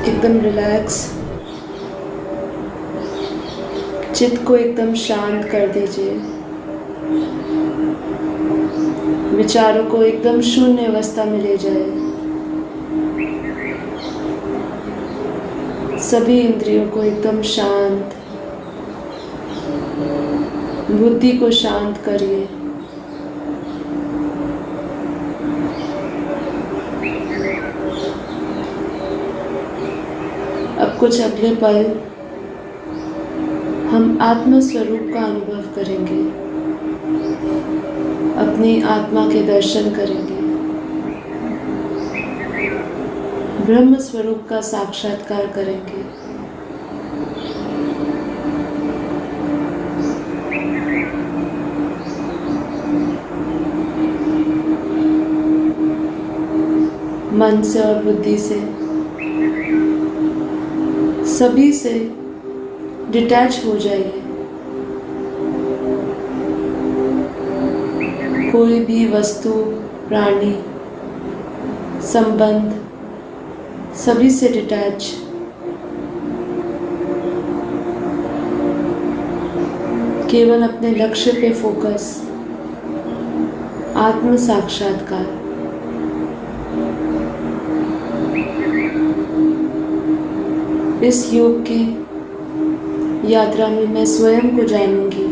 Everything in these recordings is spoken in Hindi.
एकदम रिलैक्स, चित्त को एकदम शांत कर दीजिए। विचारों को एकदम शून्य अवस्था में ले जाए। सभी इंद्रियों को एकदम शांत, बुद्धि को शांत करिए। अब कुछ अगले पल हम आत्म स्वरूप का अनुभव करेंगे, अपनी आत्मा के दर्शन करेंगे, ब्रह्म स्वरूप का साक्षात्कार करेंगे। मन से और बुद्धि से, सभी से डिटैच हो जाइए। कोई भी वस्तु, प्राणी, संबंध, सभी से डिटैच। केवल अपने लक्ष्य पे फोकस, आत्म साक्षात्कार। इस योग की यात्रा में मैं स्वयं को जानूंगी,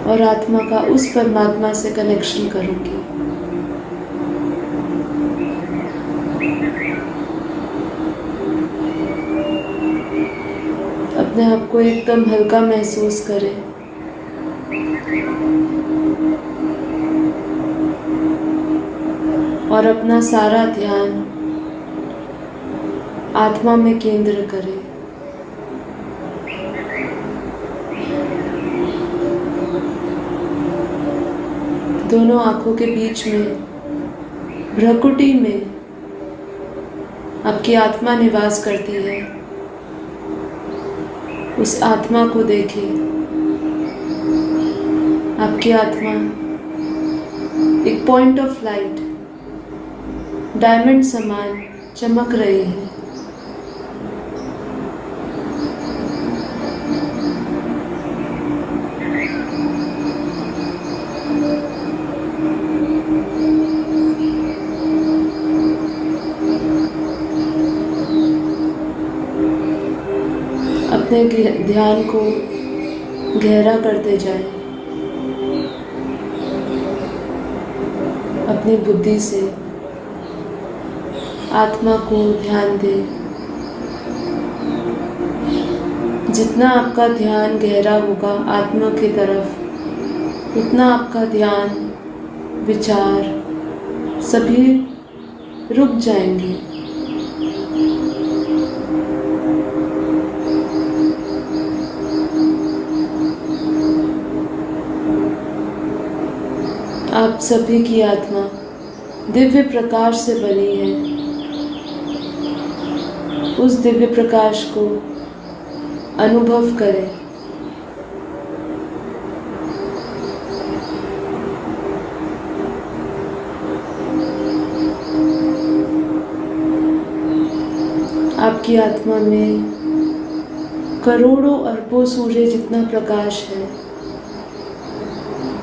और आत्मा का उस परमात्मा से कनेक्शन करूंगी। अपने आप को एकदम हल्का महसूस करें। और अपना सारा ध्यान आत्मा में केंद्र करें। दोनों आंखों के बीच में, भ्रकुटी में आपकी आत्मा निवास करती है। उस आत्मा को देखें। आपकी आत्मा एक पॉइंट ऑफ लाइट, डायमंड समान चमक रही है। अपने ध्यान को गहरा करते जाएं। अपनी बुद्धि से आत्मा को ध्यान दें। जितना आपका ध्यान गहरा होगा आत्मा की तरफ, उतना आपका ध्यान, विचार सभी रुक जाएंगे। आप सभी की आत्मा दिव्य प्रकाश से बनी है। उस दिव्य प्रकाश को अनुभव करें। आपकी आत्मा में करोड़ों अरबों सूर्य जितना प्रकाश है।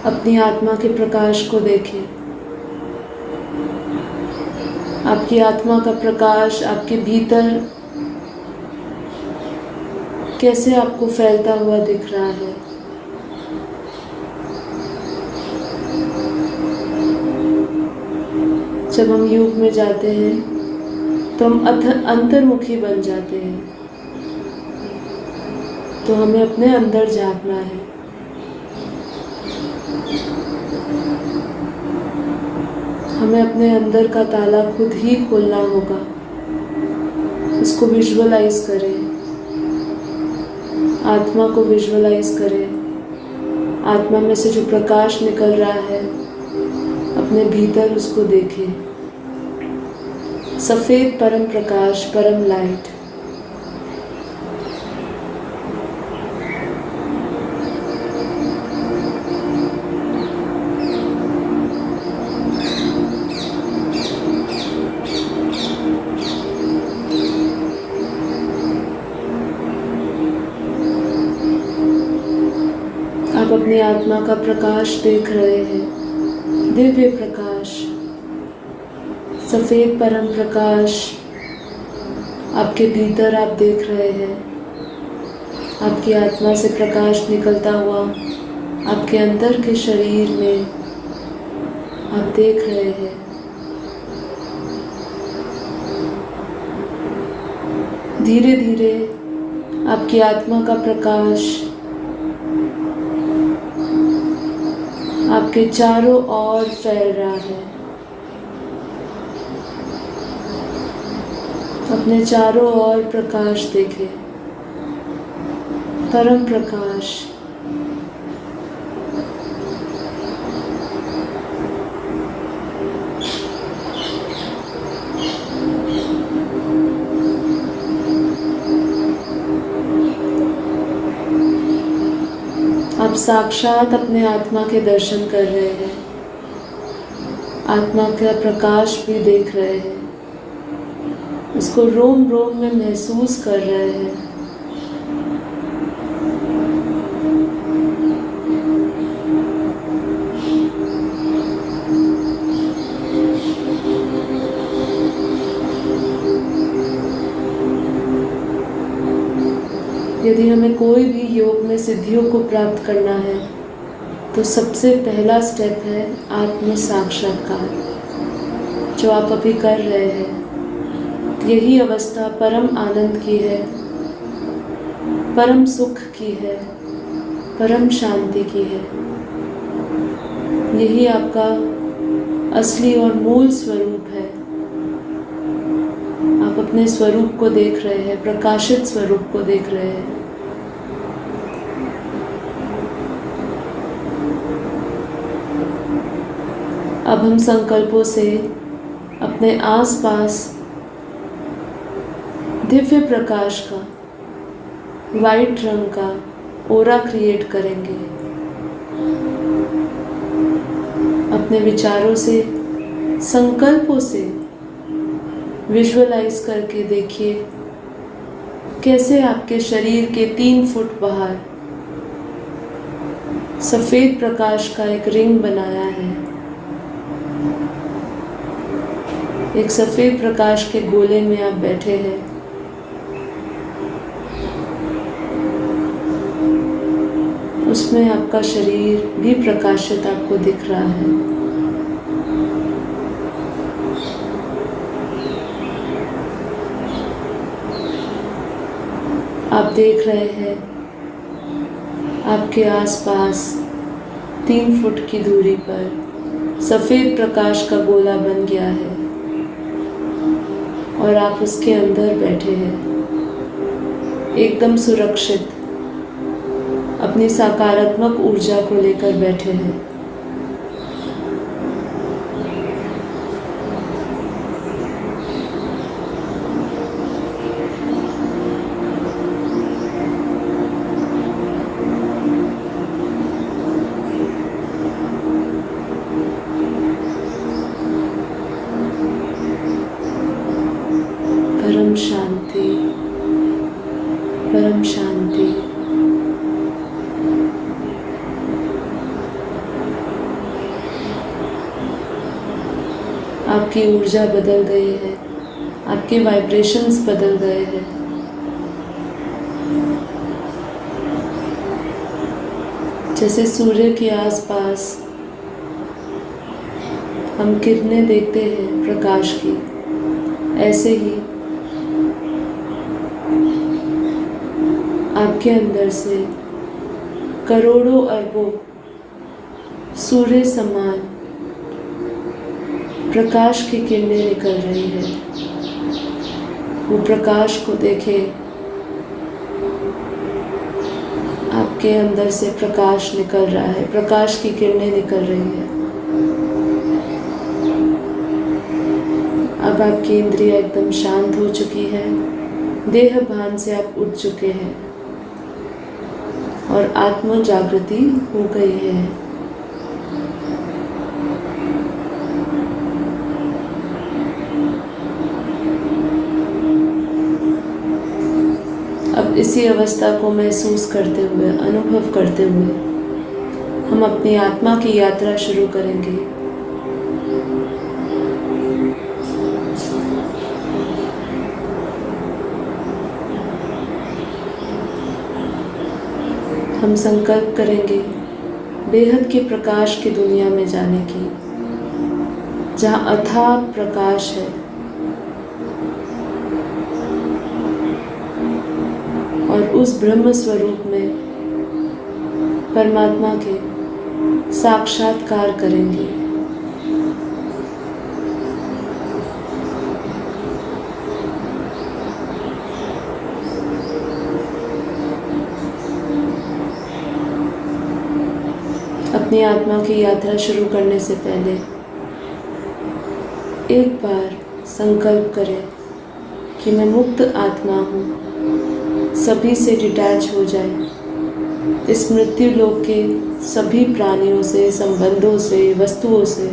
अपनी आत्मा के प्रकाश को देखें। आपकी आत्मा का प्रकाश आपके भीतर कैसे आपको फैलता हुआ दिख रहा है। जब हम योग में जाते हैं तो हम अंतर्मुखी बन जाते हैं। तो हमें अपने अंदर झांकना है। हमें अपने अंदर का ताला खुद ही खोलना होगा। इसको विजुअलाइज करें। आत्मा को विजुअलाइज करें। आत्मा में से जो प्रकाश निकल रहा है अपने भीतर उसको देखें। सफेद परम प्रकाश, परम लाइट। अपनी आत्मा का प्रकाश देख रहे हैं, दिव्य प्रकाश, सफेद परम प्रकाश आपके भीतर आप देख रहे हैं। आपकी आत्मा से प्रकाश निकलता हुआ आपके अंदर के शरीर में आप देख रहे हैं। धीरे धीरे आपकी आत्मा का प्रकाश आपके चारों ओर फैल रहा है। अपने चारों ओर प्रकाश देखें, परम प्रकाश। आप साक्षात अपने आत्मा के दर्शन कर रहे हैं, आत्मा का प्रकाश भी देख रहे हैं, उसको रोम रोम में महसूस कर रहे हैं। यदि हमें कोई भी योग में सिद्धियों को प्राप्त करना है तो सबसे पहला स्टेप है आत्म साक्षात्कार, जो आप अभी कर रहे हैं। यही अवस्था परम आनंद की है, परम सुख की है, परम शांति की है। यही आपका असली और मूल स्वरूप है। आप अपने स्वरूप को देख रहे हैं, प्रकाशित स्वरूप को देख रहे हैं। अब हम संकल्पों से अपने आसपास दिव्य प्रकाश का, वाइट रंग का ओरा क्रिएट करेंगे। अपने विचारों से, संकल्पों से विजुअलाइज करके देखिए कैसे आपके शरीर के 3 फुट बाहर सफेद प्रकाश का एक रिंग बनाया है। एक सफेद प्रकाश के गोले में आप बैठे हैं। उसमें आपका शरीर भी प्रकाशित आपको दिख रहा है। आप देख रहे हैं आपके आसपास 3 फुट की दूरी पर सफेद प्रकाश का गोला बन गया है और आप उसके अंदर बैठे हैं, एकदम सुरक्षित, अपनी सकारात्मक ऊर्जा को लेकर बैठे हैं। परम शांति, परम शांति। आपकी ऊर्जा बदल गई है, आपके वाइब्रेशंस बदल गए हैं। जैसे सूर्य के आसपास हम किरणें देखते हैं प्रकाश की, ऐसे ही आपके अंदर से करोड़ों अरबों सूर्य समान प्रकाश की किरणें निकल रही है। वो प्रकाश को देखें, आपके अंदर से प्रकाश निकल रहा है, प्रकाश की किरणें निकल रही है। अब आपकी इंद्रियां एकदम शांत हो चुकी है, देह भान से आप उठ चुके हैं और आत्म जागृति हो गई है। अब इसी अवस्था को महसूस करते हुए, अनुभव करते हुए हम अपनी आत्मा की यात्रा शुरू करेंगे। हम संकल्प करेंगे बेहद के प्रकाश की दुनिया में जाने की, जहाँ अथाह प्रकाश है और उस ब्रह्म स्वरूप में परमात्मा के साक्षात्कार करेंगे। अपनी आत्मा की यात्रा शुरू करने से पहले एक बार संकल्प करें कि मैं मुक्त आत्मा हूँ, सभी से डिटैच हो जाए, इस मृत्यु लोक के सभी प्राणियों से, संबंधों से, वस्तुओं से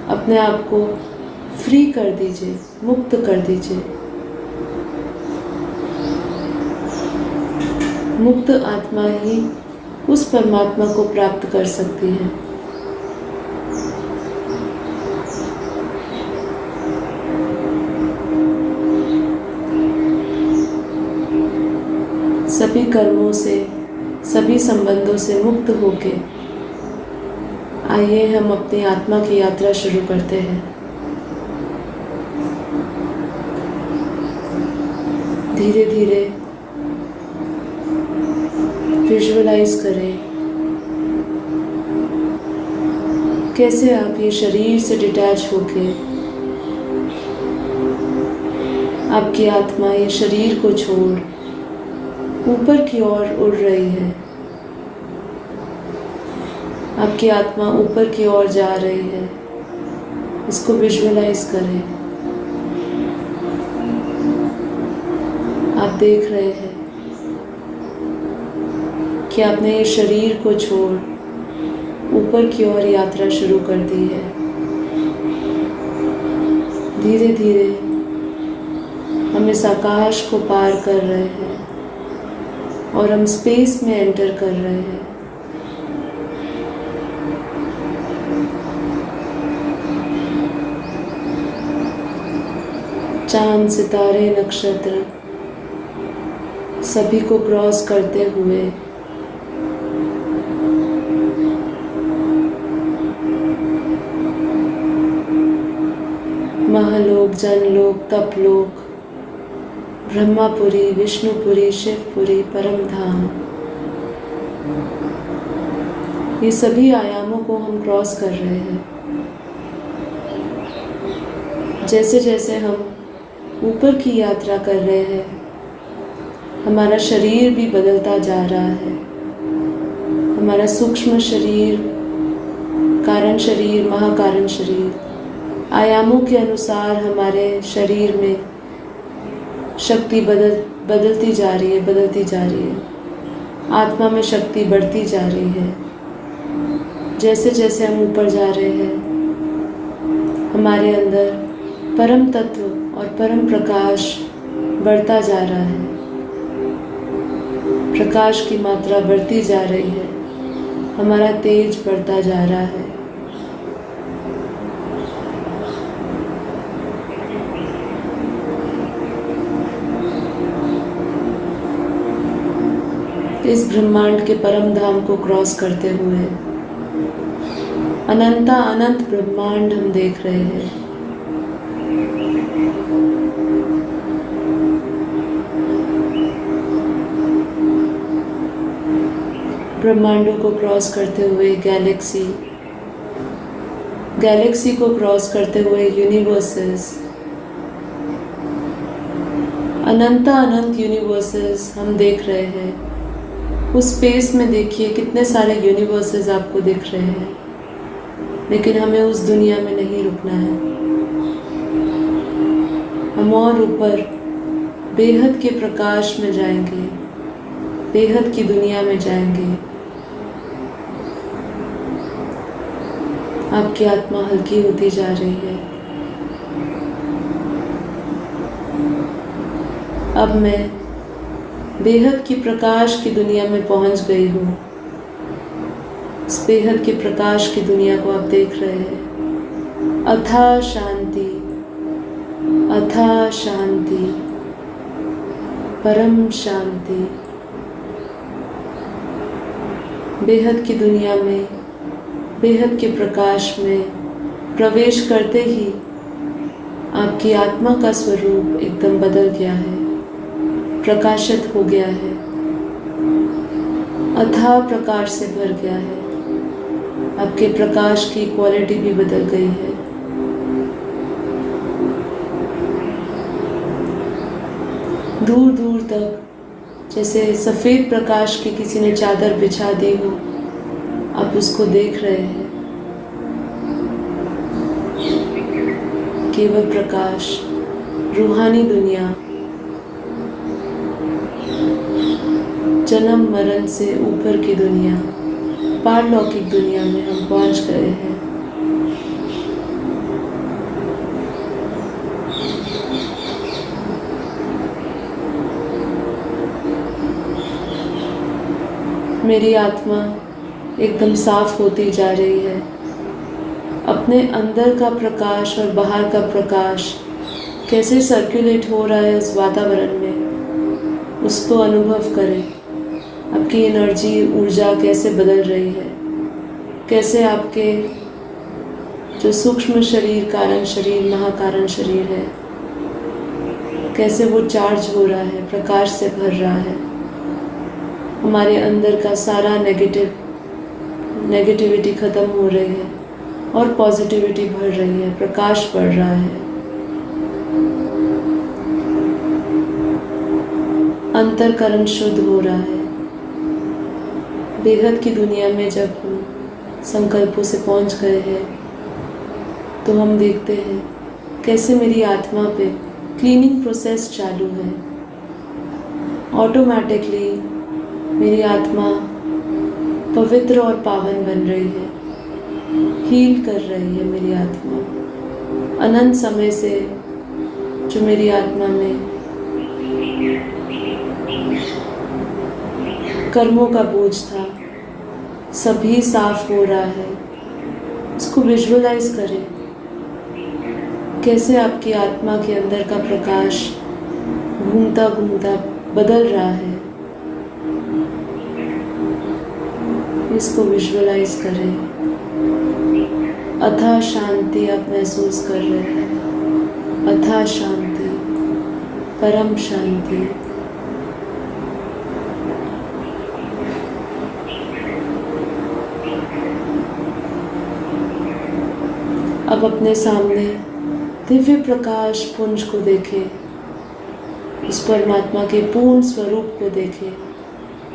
अपने आप को फ्री कर दीजिए, मुक्त कर दीजिए। मुक्त आत्मा ही उस परमात्मा को प्राप्त कर सकती है। सभी कर्मों से, सभी संबंधों से मुक्त होके आइए हम अपनी आत्मा की यात्रा शुरू करते हैं। धीरे धीरे विजुअलाइज करें कैसे आप ये शरीर से डिटैच होके आपकी आत्मा ये शरीर को छोड़ ऊपर की ओर उड़ रही है। आपकी आत्मा ऊपर की ओर जा रही है, इसको विजुअलाइज करें। आप देख रहे हैं कि आपने ये शरीर को छोड़ ऊपर की ओर यात्रा शुरू कर दी है। धीरे धीरे हम इस आकाश को पार कर रहे हैं और हम स्पेस में एंटर कर रहे हैं। चांद, सितारे, नक्षत्र सभी को क्रॉस करते हुए महालोक, जनलोक, तपलोक, ब्रह्मापुरी, विष्णुपुरी, शिवपुरी, परम धाम, ये सभी आयामों को हम क्रॉस कर रहे हैं। जैसे जैसे हम ऊपर की यात्रा कर रहे हैं, हमारा शरीर भी बदलता जा रहा है। हमारा सूक्ष्म शरीर, कारण शरीर, महाकारण शरीर, आयामों के अनुसार हमारे शरीर में शक्ति बदलती जा रही है, बदलती जा रही है। आत्मा में शक्ति बढ़ती जा रही है। जैसे जैसे हम ऊपर जा रहे हैं, हमारे अंदर परम तत्व और परम प्रकाश बढ़ता जा रहा है। प्रकाश की मात्रा बढ़ती जा रही है, हमारा तेज बढ़ता जा रहा है। इस ब्रह्मांड के परम धाम को क्रॉस करते हुए अनंता अनंत ब्रह्मांड हम देख रहे हैं। ब्रह्मांडों को क्रॉस करते हुए गैलेक्सी, गैलेक्सी को क्रॉस करते हुए यूनिवर्सेस, अनंता अनंत यूनिवर्सेस हम देख रहे हैं। उस स्पेस में देखिए कितने सारे यूनिवर्सेस आपको दिख रहे हैं, लेकिन हमें उस दुनिया में नहीं रुकना है। हम और ऊपर बेहद के प्रकाश में जाएंगे, बेहद की दुनिया में जाएंगे। आपकी आत्मा हल्की होती जा रही है। अब मैं बेहद की प्रकाश की दुनिया में पहुंच गई हूँ। इस बेहद के प्रकाश की दुनिया को आप देख रहे हैं। अथाह शांति, अथाह शांति, परम शांति। बेहद की दुनिया में, बेहद के प्रकाश में प्रवेश करते ही आपकी आत्मा का स्वरूप एकदम बदल गया है, प्रकाशित हो गया है, अथाह प्रकाश से भर गया है। आपके प्रकाश की क्वालिटी भी बदल गई है। दूर दूर तक जैसे सफ़ेद प्रकाश की किसी ने चादर बिछा दी हो, आप उसको देख रहे हैं। केवल प्रकाश, रूहानी दुनिया, जन्म मरण से ऊपर की दुनिया, पारलौकिक दुनिया में हम पहुंच गए हैं। मेरी आत्मा एकदम साफ होती जा रही है। अपने अंदर का प्रकाश और बाहर का प्रकाश कैसे सर्कुलेट हो रहा है उस वातावरण में, उसको अनुभव करें। आपकी एनर्जी, ऊर्जा कैसे बदल रही है, कैसे आपके जो सूक्ष्म शरीर, कारण शरीर, महाकारण शरीर है, कैसे वो चार्ज हो रहा है, प्रकाश से भर रहा है। हमारे अंदर का सारा नेगेटिविटी ख़त्म हो रही है और पॉजिटिविटी बढ़ रही है, प्रकाश बढ़ रहा है। अंतरकरण शुद्ध हो रहा है। बेहद की दुनिया में जब हम संकल्पों से पहुंच गए हैं तो हम देखते हैं कैसे मेरी आत्मा पे क्लीनिंग प्रोसेस चालू है। ऑटोमेटिकली मेरी आत्मा पवित्र और पावन बन रही है, हील कर रही है मेरी आत्मा। अनंत समय से जो मेरी आत्मा में कर्मों का बोझ था, सभी साफ हो रहा है। उसको विजुअलाइज करें, कैसे आपकी आत्मा के अंदर का प्रकाश घूमता घूमता बदल रहा है। इसको विजुअलाइज करें। अथाह शांति आप महसूस कर रहे हैं। अथाह शांति, परम शांति। अब अपने सामने दिव्य प्रकाश पुंज को देखें, उस परमात्मा के पूर्ण स्वरूप को देखें,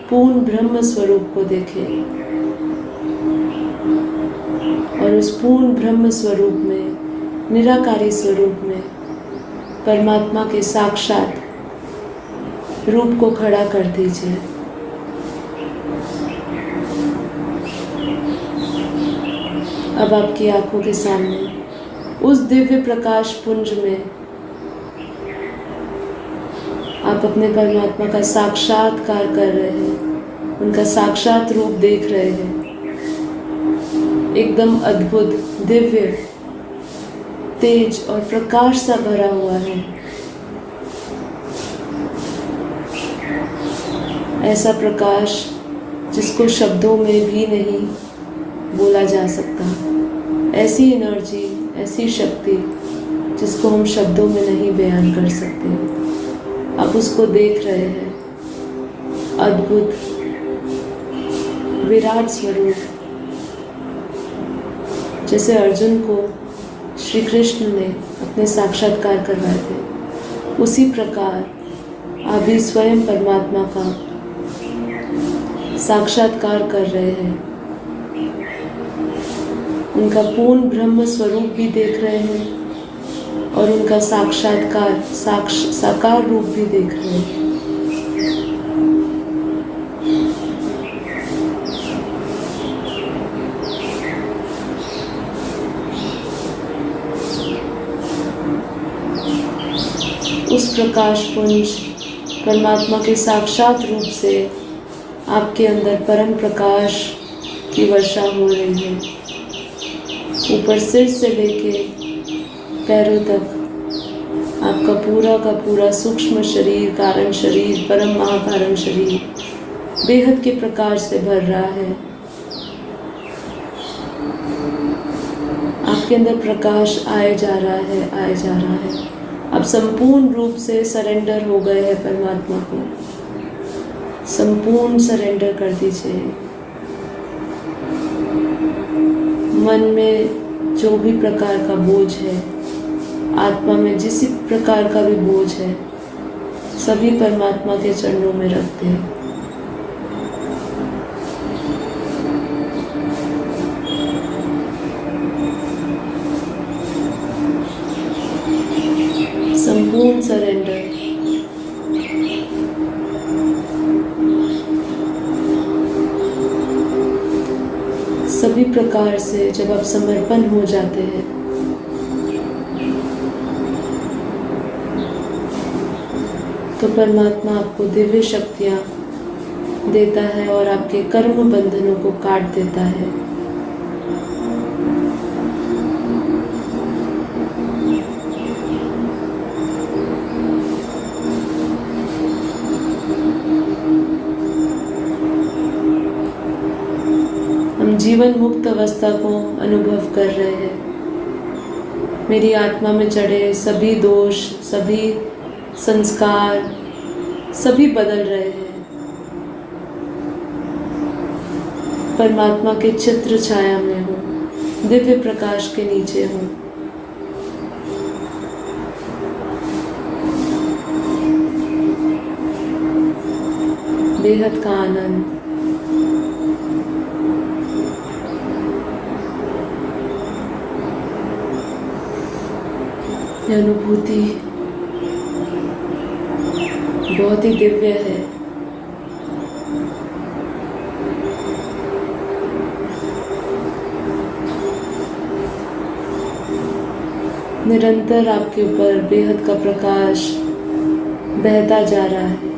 पूर्ण ब्रह्म स्वरूप को देखें और उस पूर्ण ब्रह्म स्वरूप में, निराकारी स्वरूप में परमात्मा के साक्षात रूप को खड़ा कर दीजिए। अब आपकी आंखों के सामने उस दिव्य प्रकाश पुंज में आप अपने परमात्मा का साक्षात्कार कर रहे हैं, उनका साक्षात रूप देख रहे हैं। एकदम अद्भुत, दिव्य, तेज और प्रकाश सा भरा हुआ है। ऐसा प्रकाश जिसको शब्दों में भी नहीं बोला जा सकता। ऐसी एनर्जी, ऐसी शक्ति जिसको हम शब्दों में नहीं बयान कर सकते। आप उसको देख रहे हैं। अद्भुत विराट स्वरूप, जैसे अर्जुन को श्री कृष्ण ने अपने साक्षात्कार करवाए थे, उसी प्रकार आप भी स्वयं परमात्मा का साक्षात्कार कर रहे हैं। उनका पूर्ण ब्रह्म स्वरूप भी देख रहे हैं और उनका साक्षात्कार, साकार रूप भी देख रहे हैं। उस प्रकाश पुंज परमात्मा के साक्षात रूप से आपके अंदर परम प्रकाश की वर्षा हो रही है। ऊपर सिर से लेके पैरों तक आपका पूरा का पूरा सूक्ष्म शरीर, कारण शरीर, परम महाकारण शरीर बेहद के प्रकाश से भर रहा है। आपके अंदर प्रकाश आए जा रहा है, आए जा रहा है। आप संपूर्ण रूप से सरेंडर हो गए हैं परमात्मा को। संपूर्ण सरेंडर कर दीजिए। मन में जो भी प्रकार का बोझ है, आत्मा में जिस प्रकार का भी बोझ है, सभी परमात्मा के चरणों में रख दें। संपूर्ण सरेंडर। सभी प्रकार से जब आप समर्पण हो जाते हैं तो परमात्मा आपको दिव्य शक्तियाँ देता है और आपके कर्म बंधनों को काट देता है। हम जीवन मुक्त अवस्था को अनुभव कर रहे हैं। मेरी आत्मा में चढ़े सभी दोष, सभी संस्कार, सभी बदल रहे हैं। परमात्मा के चित्र छाया में हूँ, दिव्य प्रकाश के नीचे हूँ। बेहद का आनंद। यह अनुभूति बहुत ही दिव्य है। निरंतर आपके ऊपर बेहद का प्रकाश बहता जा रहा है।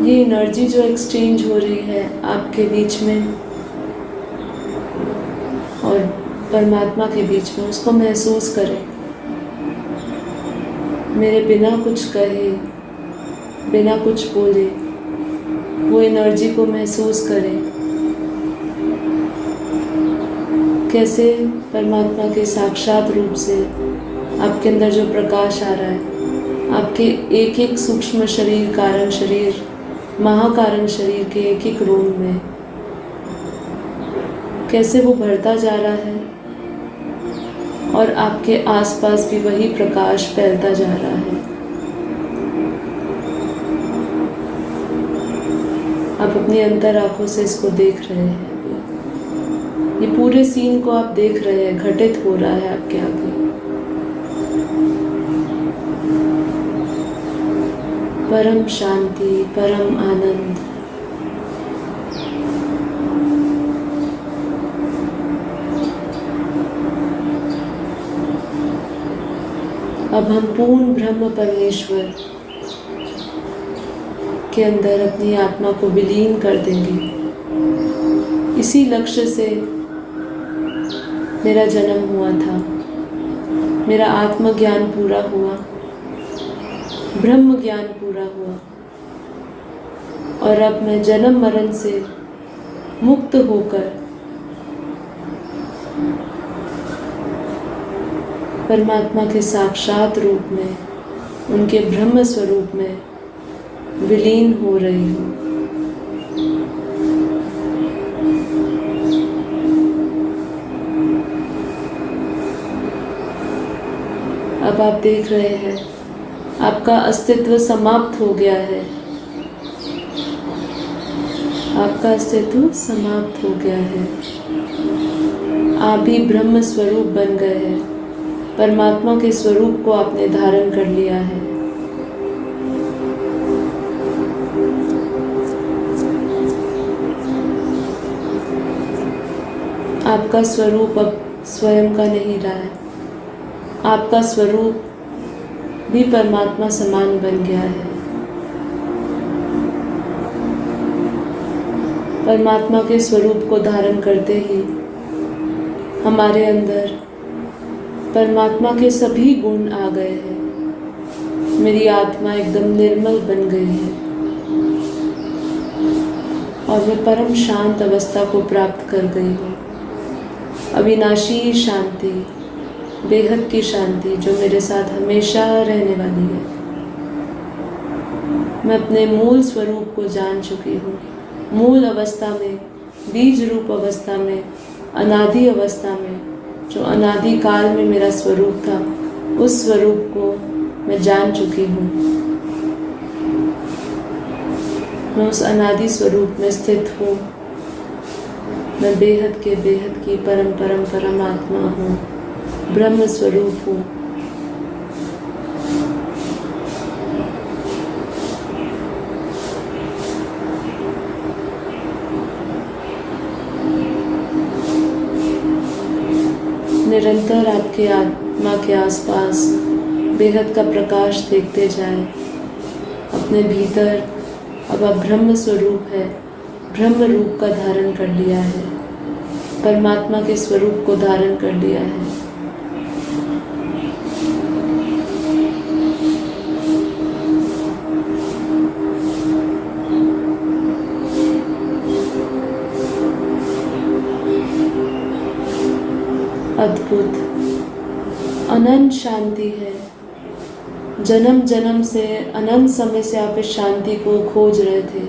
ये एनर्जी जो एक्सचेंज हो रही है आपके बीच में और परमात्मा के बीच में, उसको महसूस करें। मेरे बिना कुछ कहे, बिना कुछ बोले, वो एनर्जी को महसूस करें। कैसे परमात्मा के साक्षात रूप से आपके अंदर जो प्रकाश आ रहा है, आपके एक एक सूक्ष्म शरीर, कारण शरीर, महाकारण शरीर के एक एक रोम में कैसे वो बढ़ता जा रहा है और आपके आसपास भी वही प्रकाश फैलता जा रहा है। आप अपनी अंतर आंखों से इसको देख रहे हैं। ये पूरे सीन को आप देख रहे हैं, घटित हो रहा है आपके आगे। परम शांति, परम आनंद। अब हम पूर्ण ब्रह्म परमेश्वर के अंदर अपनी आत्मा को विलीन कर देंगे। इसी लक्ष्य से मेरा जन्म हुआ था, मेरा आत्मज्ञान पूरा हुआ, ब्रह्म ज्ञान पूरा हुआ और अब मैं जन्म मरण से मुक्त होकर परमात्मा के साक्षात रूप में, उनके ब्रह्म स्वरूप में विलीन हो रही हूँ। अब आप देख रहे हैं आपका अस्तित्व समाप्त हो गया है। आपका अस्तित्व समाप्त हो गया है। आप भी ब्रह्म स्वरूप बन गए हैं। परमात्मा के स्वरूप को आपने धारण कर लिया है। आपका स्वरूप अब स्वयं का नहीं रहा है। आपका स्वरूप भी परमात्मा समान बन गया है। परमात्मा के स्वरूप को धारण करते ही हमारे अंदर परमात्मा के सभी गुण आ गए हैं। मेरी आत्मा एकदम निर्मल बन गई है और मैं परम शांत अवस्था को प्राप्त कर गई हूँ। अविनाशी शांति, बेहद की शांति जो मेरे साथ हमेशा रहने वाली है। मैं अपने मूल स्वरूप को जान चुकी हूँ। मूल अवस्था में, बीज रूप अवस्था में, अनादि अवस्था में, जो अनादि काल में मेरा स्वरूप था, उस स्वरूप को मैं जान चुकी हूँ। मैं उस अनादि स्वरूप में स्थित हूँ। मैं बेहद के बेहद की परम परम परमात्मा हूँ, ब्रह्म स्वरूप हूँ। निरंतर आपके आत्मा के आसपास बेहद का प्रकाश देखते जाएं। अपने भीतर अब आप ब्रह्म स्वरूप है, ब्रह्म रूप का धारण कर लिया है, परमात्मा के स्वरूप को धारण कर लिया है। अद्भुत अनंत शांति है। जन्म जन्म से, अनंत समय से आप इस शांति को खोज रहे थे।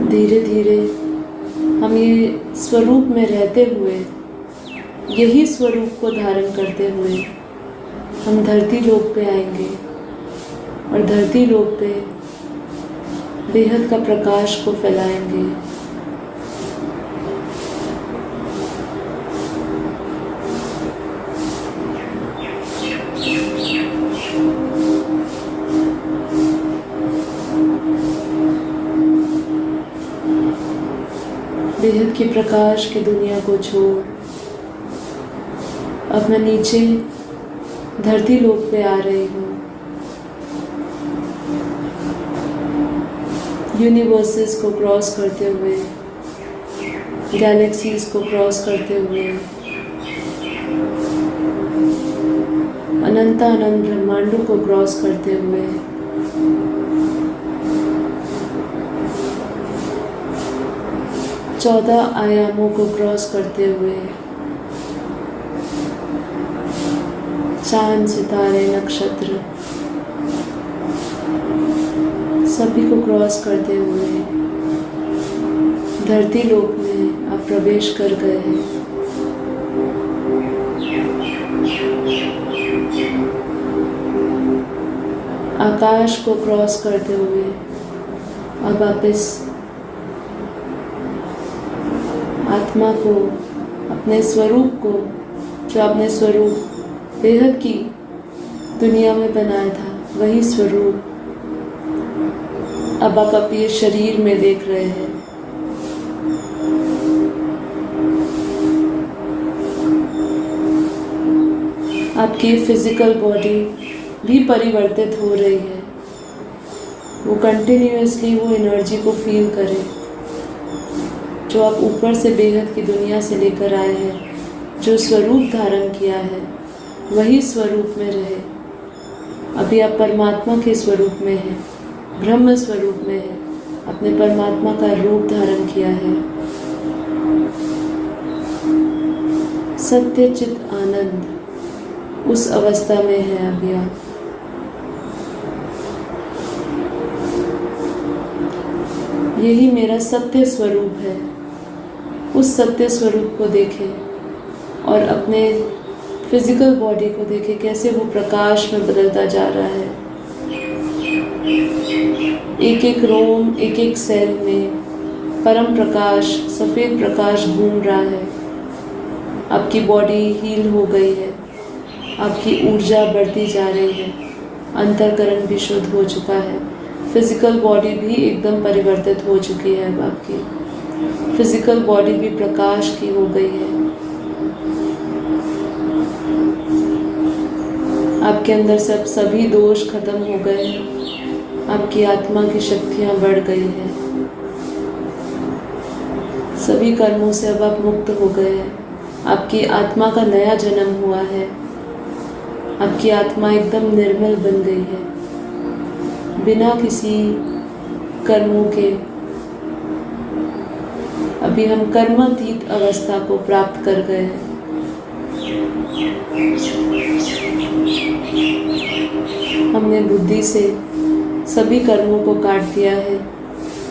धीरे धीरे हम ये स्वरूप में रहते हुए, यही स्वरूप को धारण करते हुए हम धरती लोक पे आएंगे और धरती लोक पे बेहद का प्रकाश को फैलाएंगे। बेहद की प्रकाश की दुनिया को छोड़ अब मैं नीचे धरती लोक पे आ रही हूँ। यूनिवर्सेस को क्रॉस करते हुए, गैलेक्सीज को क्रॉस करते हुए, अनंत अनंत ब्रह्मांडों को क्रॉस करते हुए, 14 आयामों को क्रॉस करते हुए, चांद, सितारे, नक्षत्र सभी को क्रॉस करते हुए धरती लोक में आप प्रवेश कर गए हैं। आकाश को क्रॉस करते हुए अब आप इस आत्मा को, अपने स्वरूप को, जो आपने स्वरूप बेहद की दुनिया में बनाया था, वही स्वरूप अब आप अपने शरीर में देख रहे हैं। आपकी फिजिकल बॉडी भी परिवर्तित हो रही है। वो कंटिन्यूअसली वो एनर्जी को फील करे जो आप ऊपर से बेहद की दुनिया से लेकर आए हैं। जो स्वरूप धारण किया है वही स्वरूप में रहे। अभी आप परमात्मा के स्वरूप में हैं, ब्रह्म स्वरूप में हैं, अपने परमात्मा का रूप धारण किया है। सत्य चित आनंद उस अवस्था में है अभी आप। यही मेरा सत्य स्वरूप है। उस सत्य स्वरूप को देखें और अपने फिजिकल बॉडी को देखें कैसे वो प्रकाश में बदलता जा रहा है। एक एक रोम, एक एक सेल में परम प्रकाश, सफ़ेद प्रकाश घूम रहा है। आपकी बॉडी हील हो गई है, आपकी ऊर्जा बढ़ती जा रही है, अंतर्करण भी शुद्ध हो चुका है, फिजिकल बॉडी भी एकदम परिवर्तित हो चुकी है अब आपकी। फिजिकल बॉडी भी प्रकाश की हो गई है। आपके अंदर से अब सभी दोष खत्म हो गए हैं। आपकी आत्मा की शक्तियाँ बढ़ गई हैं। सभी कर्मों से अब आप मुक्त हो गए हैं। आपकी आत्मा का नया जन्म हुआ है। आपकी आत्मा एकदम निर्मल बन गई है, बिना किसी कर्मों के। अभी हम कर्मातीत अवस्था को प्राप्त कर गए हैं। हमने बुद्धि से सभी कर्मों को काट दिया है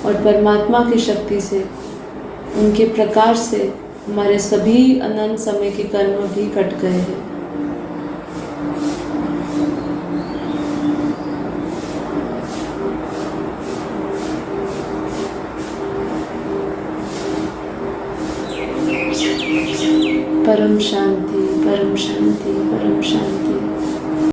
और परमात्मा की शक्ति से, उनके प्रकाश से हमारे सभी अनंत समय के कर्म भी कट गए हैं। परम शांति, परम शांति, परम शांति।